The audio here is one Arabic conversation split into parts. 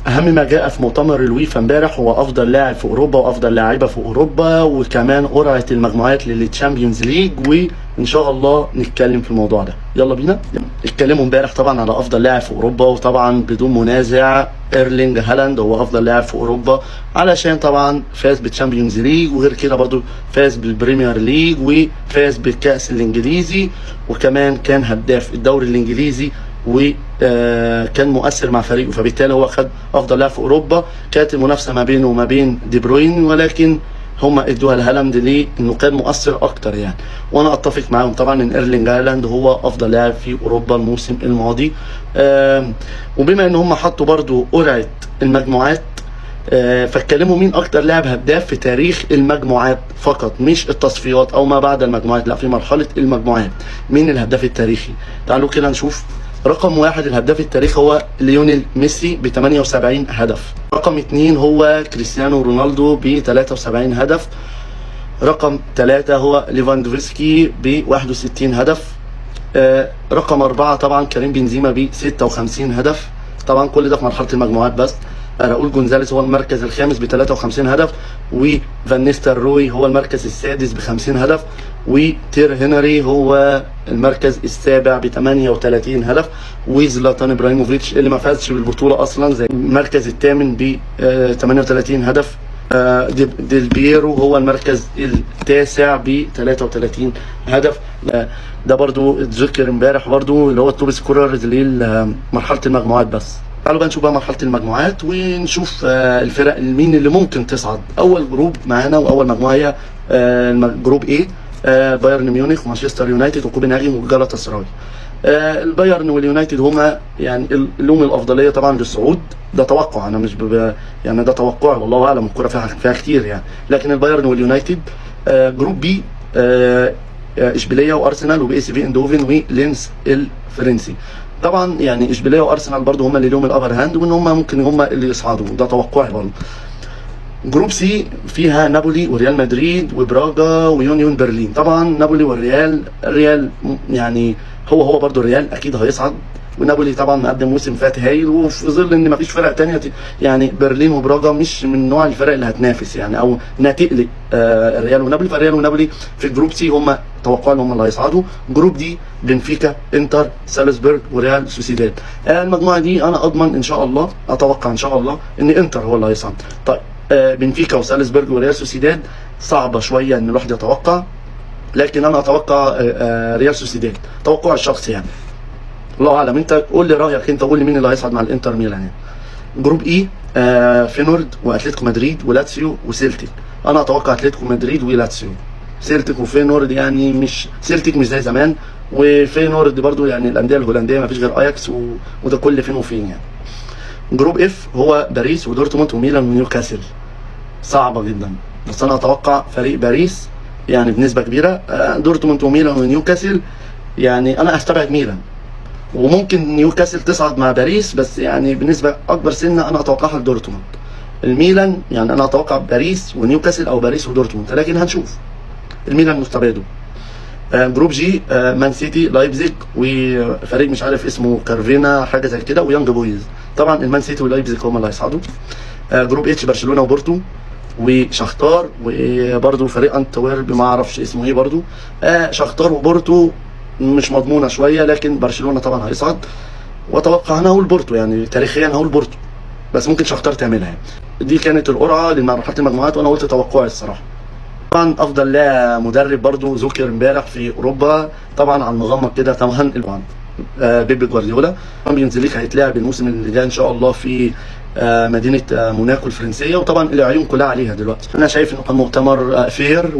اهم ما جاء في مؤتمر الويفا امبارح هو افضل لاعب في اوروبا وافضل لاعيبه في اوروبا، وكمان قرعه المجموعات للتشامبيونز ليج، وان شاء الله نتكلم في الموضوع ده. يلا بينا. اتكلموا امبارح طبعا على افضل لاعب في اوروبا، وطبعا بدون منازع ايرلينج هالاند هو افضل لاعب في اوروبا، علشان طبعا فاز بالتشامبيونز ليج، وغير كده برضو فاز بالبريمير ليج وفاز بالكاس الانجليزي، وكمان كان هداف الدوري الانجليزي وكان مؤثر مع فريقه، فبالتالي هو خد افضل لاعب في اوروبا. كانت المنافسه ما بينه وما بين دي بروين، ولكن هما ادوها لهالاند ليه؟ انه كان مؤثر اكتر يعني. وانا اتفق معاهم طبعا ان ايرلينج هالاند هو افضل لاعب في اوروبا الموسم الماضي. وبما ان هما حطوا برضو قرعه المجموعات، فاتكلموا مين اكتر لاعب هداف في تاريخ المجموعات فقط، مش التصفيات او ما بعد المجموعات، لا في مرحله المجموعات. مين الهداف التاريخي؟ تعالوا كده نشوف. رقم 1 الهداف التاريخي هو ليونيل ميسي ب 78 هدف. رقم 2 هو كريستيانو رونالدو ب 73 هدف. رقم 3 هو ليفاندوفسكي ب 61 هدف. رقم 4 طبعا كريم بنزيما ب 56 هدف. طبعا كل ده في مرحله المجموعات بس. راؤول جونزاليس هو المركز الخامس ب 53 هدف، وفان نيستلروي هو المركز السادس ب 50 هدف، وتير هنري هو المركز السابع ب 38 هدف، وزلاتان ابراهيموفيتش اللي ما فازش بالبطوله اصلا زي المركز الثامن ب 38 هدف. ديل بييرو هو المركز التاسع ب 33 هدف. ده برضو اتذكر امبارح برضو، اللي هو التوب سكوررز لمرحله المجموعات بس. تعالوا بقى نشوف بقى مرحله المجموعات ونشوف الفرق مين اللي ممكن تصعد. اول جروب معانا واول مجموعه هي جروب ايه، بايرن ميونخ ومانشستر يونايتد وكوبنهاجن وجالاتا سراي. البايرن واليونايتد هما يعني لهم الافضليه طبعا للصعود، ده توقع، انا مش يعني ده توقع والله اعلم، الكوره فيها كتير يعني، لكن البايرن واليونايتد. جروب بي اشبيليه وارسنال وبي اس في اندوفن ولينز الفرنسي. طبعا يعني اشبيليه وارسنال برضو هم اللي لهم الابر هاند، وان هم ممكن هم اللي يصعدوا، ده توقعي برضو. جروب سي فيها نابولي وريال مدريد وبراغا ويونيون برلين. طبعا نابولي والريال، الريال يعني هو برضو الريال اكيد هيصعد، ونابولي طبعا مقدم موسم فات هايل، وفي ظل ان مفيش فرق تانية يعني برلين وبراغا مش من نوع الفرق اللي هتنافس يعني او انها تقلق الريال ونابولي، فالريال ونابولي في جروب سي هم توقعوا ان هم اللي هيصعدوا. جروب دي بنفيكا، انتر، سالزبورج وريال سوسيداد. المجموعه دي انا اضمن ان شاء الله، اتوقع ان شاء الله ان انتر هو اللي هيصعد. طيب بنفيكا وسالزبورج وريال سوسيداد صعبه شويه ان الواحد يتوقع، لكن انا اتوقع ريال سوسيداد، توقع الشخصي يعني، الله اعلم. انت قول لي رايك، انت قول لي مين اللي هيصعد مع الانتر ميلان يعني. جروب اي فينورد واتلتيكو مدريد ولاتسيو وسيلتيك. انا اتوقع اتلتيكو مدريد ولاتسيو. سيلتيك وفينورد يعني مش سيلتيك مش زي زمان، وفينورد برضو يعني الانديه الهولنديه ما فيش غير اياكس وده كل فين وفين يعني. جروب اف هو باريس ودورتموند وميلان ونيوكاسل. صعبه جدا، بس انا اتوقع فريق باريس يعني بنسبه كبيره. دورتموند وميلان ونيوكاسل يعني انا استبعد ميلان، وممكن نيوكاسل تصعد مع باريس، بس يعني بنسبه اكبر سنه انا اتوقعها لدورتموند. الميلان يعني انا اتوقع باريس ونيوكاسل او باريس ودورتموند، لكن هنشوف. الميلان مستبعده. جروب جي مان سيتي لايبزيج وفريق مش عارف اسمه كارفينا حاجه زي كده ويانج بويز. طبعا المان سيتي ولايبزيج هم اللي هيصعدوا. جروب اتش برشلونه وبورتو وشختار وبرده فريق انتويرب ما اعرفش اسمه ايه برده. شختار وبورتو مش مضمونه شويه، لكن برشلونه طبعا هيصعد، واتوقع انا هقول بورتو، يعني تاريخيا هقول بورتو، بس ممكن شختار تعملها يعني. دي كانت القرعه لمرحله المجموعات، وانا قلت توقعي الصراحه. طبعا افضل لاعب مدرب برضو ذكر امبارح في اوروبا، طبعا على المغمض كده طبعا بيب جوارديولا. الشامبيونز ليج هيتلعب الموسم اللي جاي ان شاء الله في مدينه موناكو الفرنسيه، وطبعا العيون كلها عليها دلوقتي. انا شايف انه كان مؤتمر فير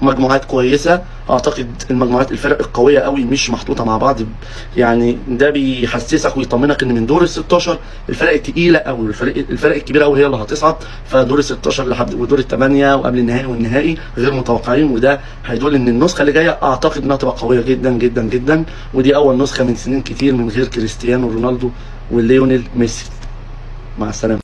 ومجموعات كويسه. اعتقد المجموعات الفرق القويه قوي مش محطوطه مع بعض، يعني ده بيحسسك ويطمنك ان من دور ال 16 الفرق الثقيله قوي، الفرق الكبيره قوي هي اللي هتصعد، فدور ال 16 لحد ودور الثمانيه وقبل النهائي والنهائي غير متوقعين، وده هيدل ان النسخه اللي جايه اعتقد انها تبقى قويه جدا جدا جدا، ودي اول نسخه من سنين كتير من غير كريستيانو رونالدو وليونيل ميسي. مع السلامه.